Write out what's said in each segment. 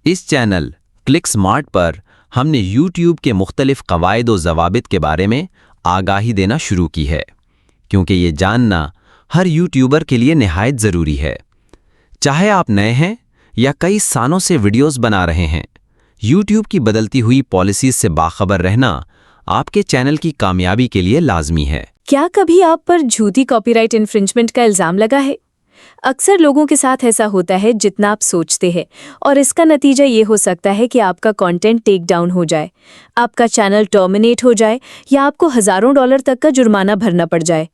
इस channel click smart पर हमने YouTube के मुख्तलिफ क़वाइद व ज़वाबित के बारे में आगाही देना शुरू की है, क्योंकि ये जानना हर यूट्यूबर के लिए निहायत ज़रूरी है। चाहे आप नए हैं या कई सालों से वीडियोस बना रहे हैं, YouTube की बदलती हुई पॉलिसीज से बाखबर रहना आपके चैनल की कामयाबी के लिए लाजमी है। क्या कभी आप पर झूठी कॉपीराइट इन्फ्रिंजमेंट का इल्जाम लगा है? अक्सर लोगों के साथ ऐसा होता है जितना आप सोचते हैं, और इसका नतीजा ये हो सकता है कि आपका कंटेंट टेक डाउन हो जाए, आपका चैनल टर्मिनेट हो जाए या आपको हज़ारों डॉलर तक का जुर्माना भरना पड़ जाए।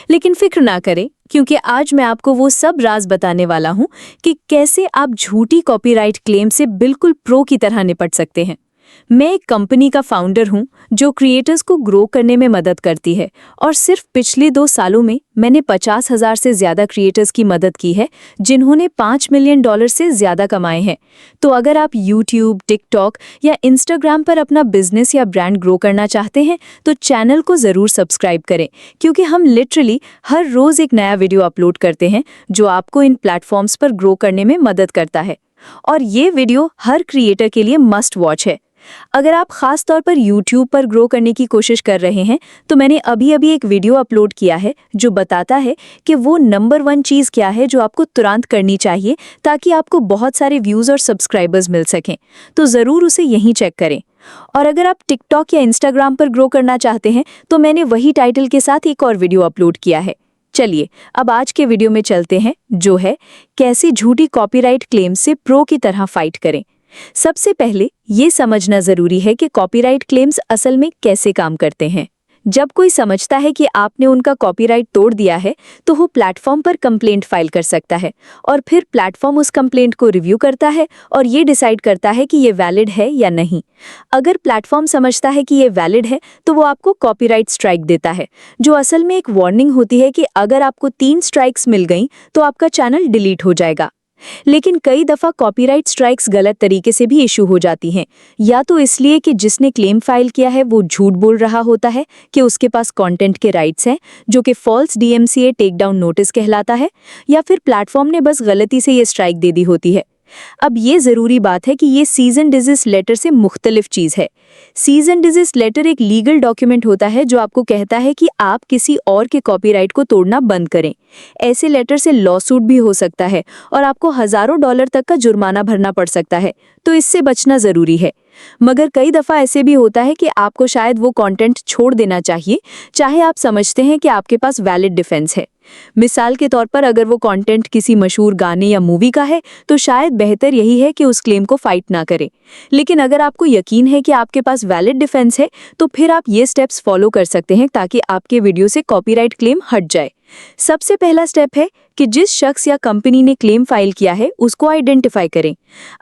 लेकिन फिक्र ना करें, क्योंकि आज मैं आपको वो सब राज बताने वाला हूँ कि कैसे आप झूठी कॉपीराइट क्लेम से बिल्कुल प्रो की तरह निपट सकते हैं। मैं एक कंपनी का फाउंडर हूं जो क्रिएटर्स को ग्रो करने में मदद करती है, और सिर्फ पिछले 2 सालों में मैंने 50,000 से ज़्यादा क्रिएटर्स की मदद की है जिन्होंने $5 मिलियन से ज़्यादा कमाए हैं। तो अगर आप YouTube, TikTok या Instagram पर अपना बिजनेस या ब्रांड ग्रो करना चाहते हैं तो चैनल को ज़रूर सब्सक्राइब करें, क्योंकि हम लिटरली हर रोज़ एक नया वीडियो अपलोड करते हैं जो आपको इन प्लेटफॉर्म्स पर ग्रो करने में मदद करता है। और ये वीडियो हर क्रिएटर के लिए मस्ट वॉच है। अगर आप खास तौर पर YouTube पर ग्रो करने की कोशिश कर रहे हैं तो मैंने अभी एक वीडियो अपलोड किया है जो बताता है कि वो नंबर 1 चीज़ क्या है जो आपको तुरंत करनी चाहिए ताकि आपको बहुत सारे व्यूज़ और सब्सक्राइबर्स मिल सकें। तो ज़रूर उसे यहीं चेक करें। और अगर आप TikTok या Instagram पर ग्रो करना चाहते हैं तो मैंने वही टाइटल के साथ एक और वीडियो अपलोड किया है। चलिए अब आज के वीडियो में चलते हैं, जो है कैसे झूठी कॉपीराइट क्लेम से प्रो की तरह फाइट करें। सबसे पहले ये समझना जरूरी है कि कॉपीराइट क्लेम्स असल में कैसे काम करते हैं। जब कोई समझता है कि आपने उनका कॉपीराइट तोड़ दिया है तो वो प्लेटफॉर्म पर कंप्लेंट फाइल कर सकता है, और फिर प्लेटफॉर्म उस कंप्लेंट को रिव्यू करता है और ये डिसाइड करता है कि ये वैलिड है या नहीं। अगर प्लेटफॉर्म समझता है कि ये वैलिड है तो वो आपको कॉपीराइट स्ट्राइक देता है, जो असल में एक वार्निंग होती है कि अगर आपको 3 स्ट्राइक्स मिल गई तो आपका चैनल डिलीट हो जाएगा। लेकिन कई दफ़ा कॉपीराइट स्ट्राइक्स गलत तरीके से भी इशू हो जाती हैं, या तो इसलिए कि जिसने क्लेम फाइल किया है वो झूठ बोल रहा होता है कि उसके पास कंटेंट के राइट्स हैं, जो कि फॉल्स DMCA टेकडाउन नोटिस कहलाता है, या फिर प्लेटफॉर्म ने बस गलती से ये स्ट्राइक दे दी होती है। अब ये ज़रूरी बात है कि ये सीज़ एंड डिजिस्ट लेटर से मुख्तलिफ चीज़ है। सीज़ एंड डिजिस्ट लेटर एक लीगल डॉक्यूमेंट होता है जो आपको कहता है कि आप किसी और के कॉपीराइट को तोड़ना बंद करें। ऐसे लेटर से लॉसूट भी हो सकता है और आपको हज़ारों डॉलर तक का जुर्माना भरना पड़ सकता है, तो इससे बचना ज़रूरी है। मगर कई दफ़ा ऐसे भी होता है कि आपको शायद वो कंटेंट छोड़ देना चाहिए, चाहे आप समझते हैं कि आपके पास वैलिड डिफेंस है। मिसाल के तौर पर अगर वो कंटेंट किसी मशहूर गाने या मूवी का है तो शायद बेहतर यही है कि उस क्लेम को फाइट ना करें। लेकिन अगर आपको यकीन है कि आपके पास वैलिड डिफेंस है तो फिर आप ये स्टेप्स फॉलो कर सकते हैं ताकि आपके वीडियो से कॉपीराइट क्लेम हट जाए। सबसे पहला स्टेप है कि जिस शख्स या कंपनी ने क्लेम फाइल किया है उसको आइडेंटिफाई करें।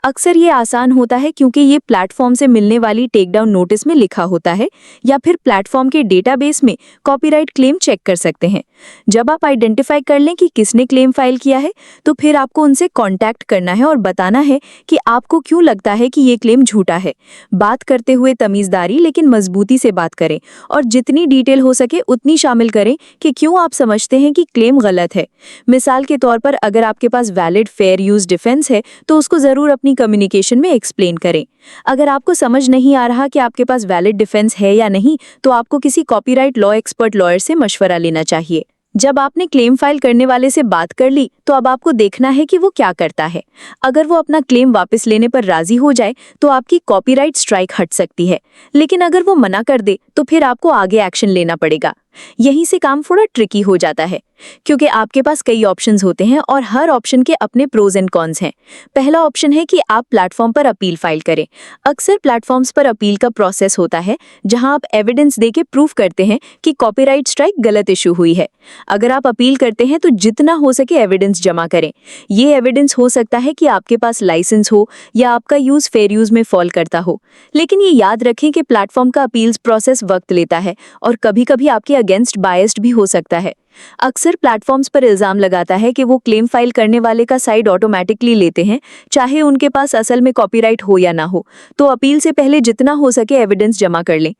अक्सर ये आसान होता है क्योंकि ये प्लेटफॉर्म से मिलने वाली टेकडाउन नोटिस में लिखा होता है, या फिर प्लेटफॉर्म के डेटाबेस में कॉपीराइट क्लेम चेक कर सकते हैं। जब आप आइडेंटिफाई कर लें कि किसने क्लेम फाइल किया है तो फिर आपको उनसे कॉन्टैक्ट करना है और बताना है कि आपको क्यों लगता है कि ये क्लेम झूठा है। बात करते हुए तमीज़दारी लेकिन मजबूती से बात करें, और जितनी डिटेल हो सके उतनी शामिल करें कि क्यों आप समझते हैं कि क्लेम गलत है। मिसाल के तौर पर अगर आपके पास वैलिड फेयर यूज डिफेंस है तो उसको ज़रूर अपनी कम्युनिकेशन में एक्सप्लेन करें। अगर आपको समझ नहीं आ रहा कि आपके पास वैलिड डिफेंस है या नहीं तो आपको किसी कॉपीराइट लॉ एक्सपर्ट लॉयर से मशवरा लेना चाहिए। जब आपने क्लेम फाइल करने वाले से बात कर ली तो अब आपको देखना है कि वो क्या करता है। अगर वो अपना क्लेम वापस लेने पर राजी हो जाए तो आपकी कॉपीराइट स्ट्राइक हट सकती है, लेकिन अगर वो मना कर दे तो फिर आपको आगे एक्शन लेना पड़ेगा। यहीं से काम थोड़ा ट्रिकी हो जाता है, क्योंकि आपके पास कई ऑप्शंस होते हैं और हर ऑप्शन के अपने प्रोज एंड कॉन्स हैं। पहला ऑप्शन है कि आप प्लेटफॉर्म पर अपील फाइल करें। अक्सर प्लेटफॉर्म्स पर अपील का प्रोसेस होता है जहां आप एविडेंस देके प्रूफ करते हैं कि कॉपीराइट स्ट्राइक गलत इशू हुई है। अगर आप अपील करते हैं तो जितना हो सके एविडेंस जमा करें। ये एविडेंस हो सकता है कि आपके पास लाइसेंस हो या आपका यूज फेयर यूज में फॉल करता हो। लेकिन ये याद रखें कि प्लेटफॉर्म का अपील्स प्रोसेस वक्त लेता है और कभी-कभी आपके अगेंस्ट बायस्ड भी हो सकता है। अक्सर प्लेटफॉर्म्स पर इल्जाम लगाता है कि वो क्लेम फाइल करने वाले का साइड ऑटोमेटिकली लेते हैं, चाहे उनके पास असल में कॉपीराइट हो या ना हो। तो अपील से पहले जितना हो सके एविडेंस जमा कर लें।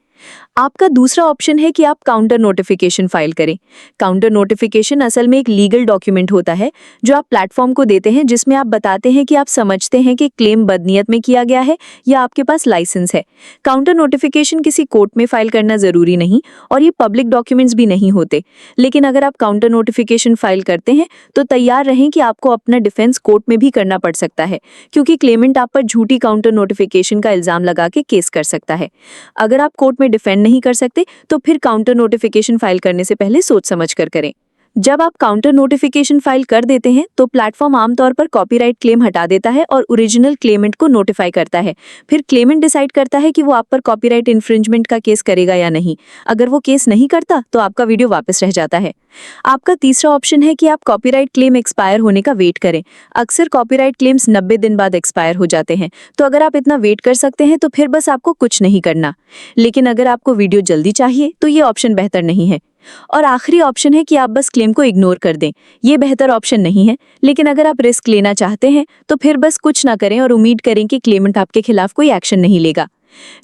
आपका दूसरा ऑप्शन है कि आप काउंटर नोटिफिकेशन फाइल करें। काउंटर नोटिफिकेशन असल में एक लीगल डॉक्यूमेंट होता है जो आप प्लेटफॉर्म को देते हैं, जिसमें आप बताते हैं कि आप समझते हैं कि क्लेम बदनीयत में किया गया है या आपके पास लाइसेंस है। काउंटर नोटिफिकेशन किसी कोर्ट में फाइल करना जरूरी नहीं और ये पब्लिक डॉक्यूमेंट्स भी नहीं होते, लेकिन अगर आप काउंटर नोटिफिकेशन फाइल करते हैं तो तैयार रहें कि आपको अपना डिफेंस कोर्ट में भी करना पड़ सकता है, क्योंकि क्लेमेंट आप पर झूठी काउंटर नोटिफिकेशन का इल्जाम लगा के केस कर सकता है। अगर आप कोर्ट में डिफेंड नहीं कर सकते तो फिर काउंटर नोटिफिकेशन फाइल करने से पहले सोच समझ कर करें। जब आप काउंटर नोटिफिकेशन फाइल कर देते हैं तो प्लेटफॉर्म आमतौर पर कॉपीराइट क्लेम हटा देता है और ओरिजिनल क्लेमेंट को नोटिफाई करता है। फिर क्लेमेंट डिसाइड करता है कि वो आप पर कॉपीराइट इन्फ्रिंजमेंट का केस करेगा या नहीं। अगर वो केस नहीं करता तो आपका वीडियो वापस रह जाता है। आपका तीसरा ऑप्शन है कि आप कॉपीराइट क्लेम एक्सपायर होने का वेट करें। अक्सर कॉपीराइट क्लेम्स 90 दिन बाद एक्सपायर हो जाते हैं, तो अगर आप इतना वेट कर सकते हैं तो फिर बस आपको कुछ नहीं करना। लेकिन अगर आपको वीडियो जल्दी चाहिए तो ये ऑप्शन बेहतर नहीं है। और आखिरी ऑप्शन है कि आप बस क्लेम को इग्नोर कर दें। ये बेहतर ऑप्शन नहीं है, लेकिन अगर आप रिस्क लेना चाहते हैं तो फिर बस कुछ ना करें और उम्मीद करें कि क्लेमेंट आपके खिलाफ कोई एक्शन नहीं लेगा।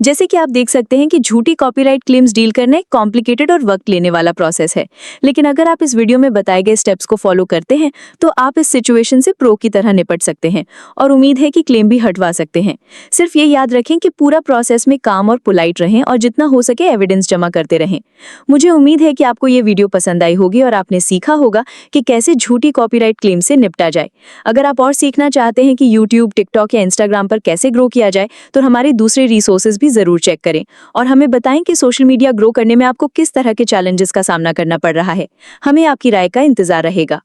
जैसे कि आप देख सकते हैं कि झूठी कॉपीराइट क्लेम्स डील करना एक कॉम्प्लिकेटेड और वक्त लेने वाला प्रोसेस है, लेकिन अगर आप इस वीडियो में बताए गए स्टेप्स को फॉलो करते हैं तो आप इस सिचुएशन से प्रो की तरह निपट सकते हैं और उम्मीद है कि क्लेम भी हटवा सकते हैं। सिर्फ ये याद रखें कि पूरा प्रोसेस में काम और पोलाइट रहें और जितना हो सके एविडेंस जमा करते रहें। मुझे उम्मीद है कि आपको ये वीडियो पसंद आई होगी और आपने सीखा होगा कि कैसे झूठी कॉपीराइट क्लेम से निपटा जाए। अगर आप और सीखना चाहते हैं कि यूट्यूब, टिकटॉक या इंस्टाग्राम पर कैसे ग्रो किया जाए तो हमारे दूसरे रिसोर्सेज भी जरूर चेक करें और हमें बताएं कि सोशल मीडिया ग्रो करने में आपको किस तरह के चैलेंजेस का सामना करना पड़ रहा है। हमें आपकी राय का इंतजार रहेगा।